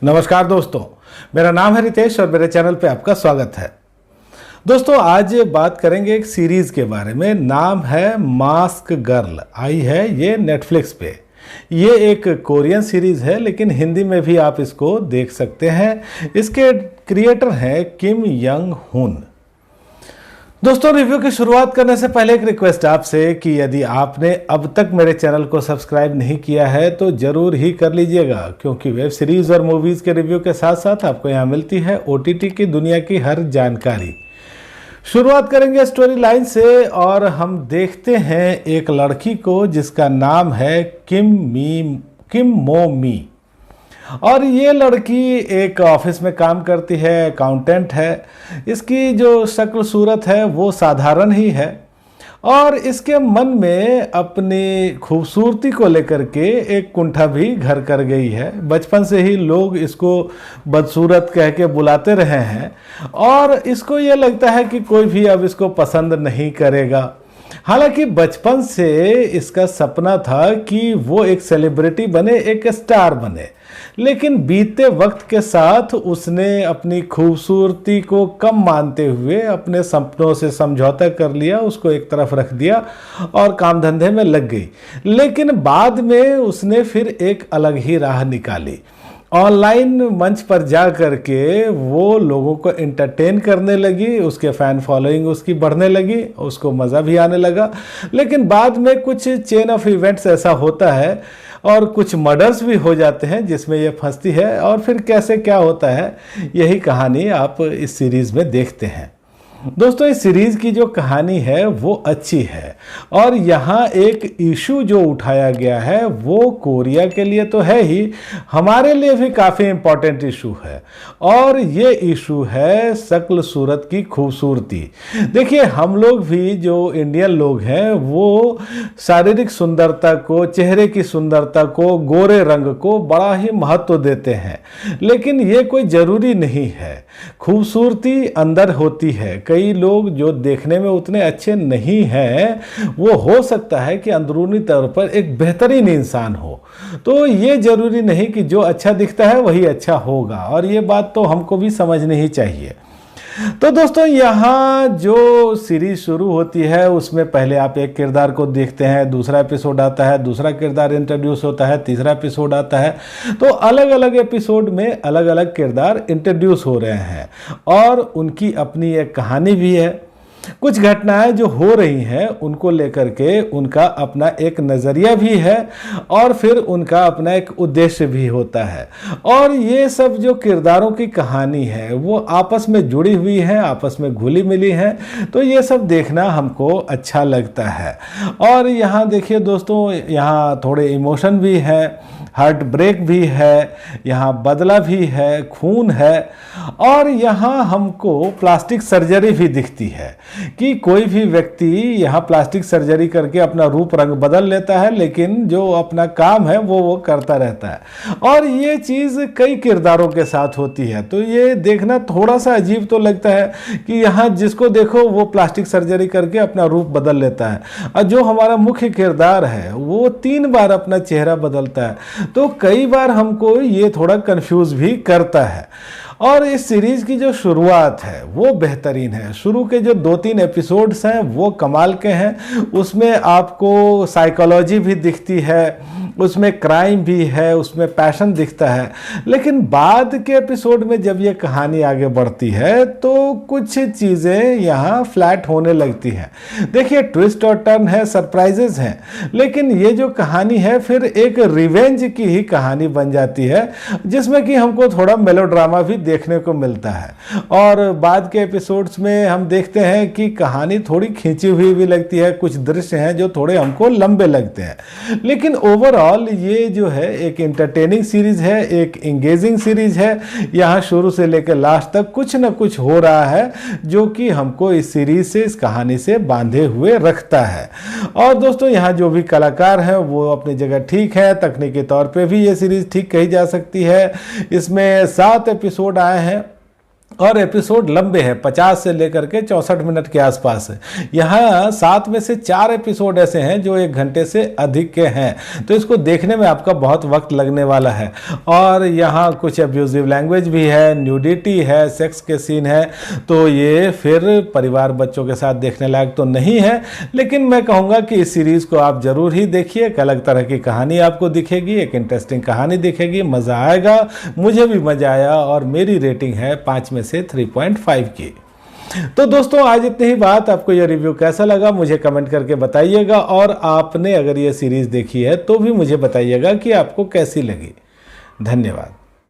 नमस्कार दोस्तों, मेरा नाम है रितेश और मेरे चैनल पे आपका स्वागत है। दोस्तों आज बात करेंगे एक सीरीज़ के बारे में। नाम है मास्क गर्ल। आई है ये नेटफ्लिक्स पे। ये एक कोरियन सीरीज़ है लेकिन हिंदी में भी आप इसको देख सकते हैं। इसके क्रिएटर हैं किम यंग हुन। दोस्तों रिव्यू की शुरुआत करने से पहले एक रिक्वेस्ट आपसे कि यदि आपने अब तक मेरे चैनल को सब्सक्राइब नहीं किया है तो ज़रूर ही कर लीजिएगा, क्योंकि वेब सीरीज़ और मूवीज़ के रिव्यू के साथ साथ आपको यहाँ मिलती है ओटीटी की दुनिया की हर जानकारी। शुरुआत करेंगे स्टोरी लाइन से और हम देखते हैं एक लड़की को जिसका नाम है किम मो मी। और ये लड़की एक ऑफिस में काम करती है, अकाउंटेंट है। इसकी जो शक्ल सूरत है वो साधारण ही है और इसके मन में अपनी खूबसूरती को लेकर के एक कुंठा भी घर कर गई है। बचपन से ही लोग इसको बदसूरत कह के बुलाते रहे हैं और इसको ये लगता है कि कोई भी अब इसको पसंद नहीं करेगा। हालांकि बचपन से इसका सपना था कि वो एक सेलिब्रिटी बने, एक स्टार बने, लेकिन बीते वक्त के साथ उसने अपनी खूबसूरती को कम मानते हुए अपने सपनों से समझौता कर लिया, उसको एक तरफ रख दिया और काम धंधे में लग गई। लेकिन बाद में उसने फिर एक अलग ही राह निकाली। ऑनलाइन मंच पर जा करके वो लोगों को एंटरटेन करने लगी, उसके फ़ैन फॉलोइंग उसकी बढ़ने लगी, उसको मज़ा भी आने लगा। लेकिन बाद में कुछ चेन ऑफ इवेंट्स ऐसा होता है और कुछ मर्डर्स भी हो जाते हैं जिसमें ये फंसती है और फिर कैसे क्या होता है यही कहानी आप इस सीरीज़ में देखते हैं। दोस्तों इस सीरीज़ की जो कहानी है वो अच्छी है और यहाँ एक इशू जो उठाया गया है वो कोरिया के लिए तो है ही, हमारे लिए भी काफ़ी इम्पोर्टेंट इशू है और ये इशू है शक्ल सूरत की खूबसूरती। देखिए हम लोग भी जो इंडियन लोग हैं वो शारीरिक सुंदरता को, चेहरे की सुंदरता को, गोरे रंग को बड़ा ही महत्व देते हैं, लेकिन ये कोई ज़रूरी नहीं है। खूबसूरती अंदर होती है। कई लोग जो देखने में उतने अच्छे नहीं हैं वो हो सकता है कि अंदरूनी तौर पर एक बेहतरीन इंसान हो। तो ये जरूरी नहीं कि जो अच्छा दिखता है वही अच्छा होगा और ये बात तो हमको भी समझनी ही चाहिए। तो दोस्तों यहाँ जो सीरीज शुरू होती है उसमें पहले आप एक किरदार को देखते हैं, दूसरा एपिसोड आता है, दूसरा किरदार इंट्रोड्यूस होता है, तीसरा एपिसोड आता है। तो अलग अलग एपिसोड में अलग अलग किरदार इंट्रोड्यूस हो रहे हैं और उनकी अपनी एक कहानी भी है। कुछ घटनाएं जो हो रही हैं उनको लेकर के उनका अपना एक नज़रिया भी है और फिर उनका अपना एक उद्देश्य भी होता है और ये सब जो किरदारों की कहानी है वो आपस में जुड़ी हुई है, आपस में घुली मिली है। तो ये सब देखना हमको अच्छा लगता है। और यहाँ देखिए दोस्तों, यहाँ थोड़े इमोशन भी है, हार्ट ब्रेक भी है, यहाँ बदला भी है, खून है और यहाँ हमको प्लास्टिक सर्जरी भी दिखती है कि कोई भी व्यक्ति यहाँ प्लास्टिक सर्जरी करके अपना रूप रंग बदल लेता है, लेकिन जो अपना काम है वो करता रहता है और ये चीज़ कई किरदारों के साथ होती है। तो ये देखना थोड़ा सा अजीब तो लगता है कि यहाँ जिसको देखो वो प्लास्टिक सर्जरी करके अपना रूप बदल लेता है और जो हमारा मुख्य किरदार है वो 3 बार अपना चेहरा बदलता है। तो कई बार हमको ये थोड़ा कंफ्यूज भी करता है। और इस सीरीज़ की जो शुरुआत है वो बेहतरीन है। शुरू के जो 2-3 एपिसोड्स हैं वो कमाल के हैं। उसमें आपको साइकोलॉजी भी दिखती है, उसमें क्राइम भी है, उसमें पैशन दिखता है। लेकिन बाद के एपिसोड में जब ये कहानी आगे बढ़ती है तो कुछ चीज़ें यहाँ फ्लैट होने लगती हैं। देखिए ट्विस्ट और टर्न है, सरप्राइजेज हैं, लेकिन ये जो कहानी है फिर एक रिवेंज की ही कहानी बन जाती है जिसमें कि हमको थोड़ा मेलोड्रामा भी देखने को मिलता है। और बाद के एपिसोड्स में हम देखते हैं कि कहानी थोड़ी खींची हुई भी लगती है, कुछ दृश्य हैं जो थोड़े हमको लंबे लगते हैं। लेकिन ओवरऑल ये जो है एक एंटरटेनिंग सीरीज है, एक एंगेजिंग सीरीज है। यहाँ शुरू से लेकर लास्ट तक कुछ ना कुछ हो रहा है जो कि हमको इस सीरीज से, इस कहानी से बांधे हुए रखता है। और दोस्तों यहाँ जो भी कलाकार हैं वो अपनी जगह ठीक है, तकनीकी तौर पे भी ये सीरीज ठीक कही जा सकती है। इसमें 7 एपिसोड आए हैं और एपिसोड लंबे हैं, 50 से लेकर के 64 मिनट के आसपास है। यहाँ 7 में से 4 एपिसोड ऐसे हैं जो 1 घंटे से अधिक के हैं, तो इसको देखने में आपका बहुत वक्त लगने वाला है। और यहाँ कुछ अब्यूजिव लैंग्वेज भी है, न्यूडिटी है, सेक्स के सीन है, तो ये फिर परिवार बच्चों के साथ देखने लायक तो नहीं है। लेकिन मैं कहूँगा कि इस सीरीज़ को आप ज़रूर ही देखिए, एक अलग तरह की कहानी आपको दिखेगी, एक इंटरेस्टिंग कहानी दिखेगी, मज़ा आएगा। मुझे भी मज़ा आया और मेरी रेटिंग है 5 में से 3.5 की। तो दोस्तों आज इतनी ही बात। आपको यह रिव्यू कैसा लगा मुझे कमेंट करके बताइएगा, और आपने अगर ये सीरीज़ देखी है तो भी मुझे बताइएगा कि आपको कैसी लगी। धन्यवाद।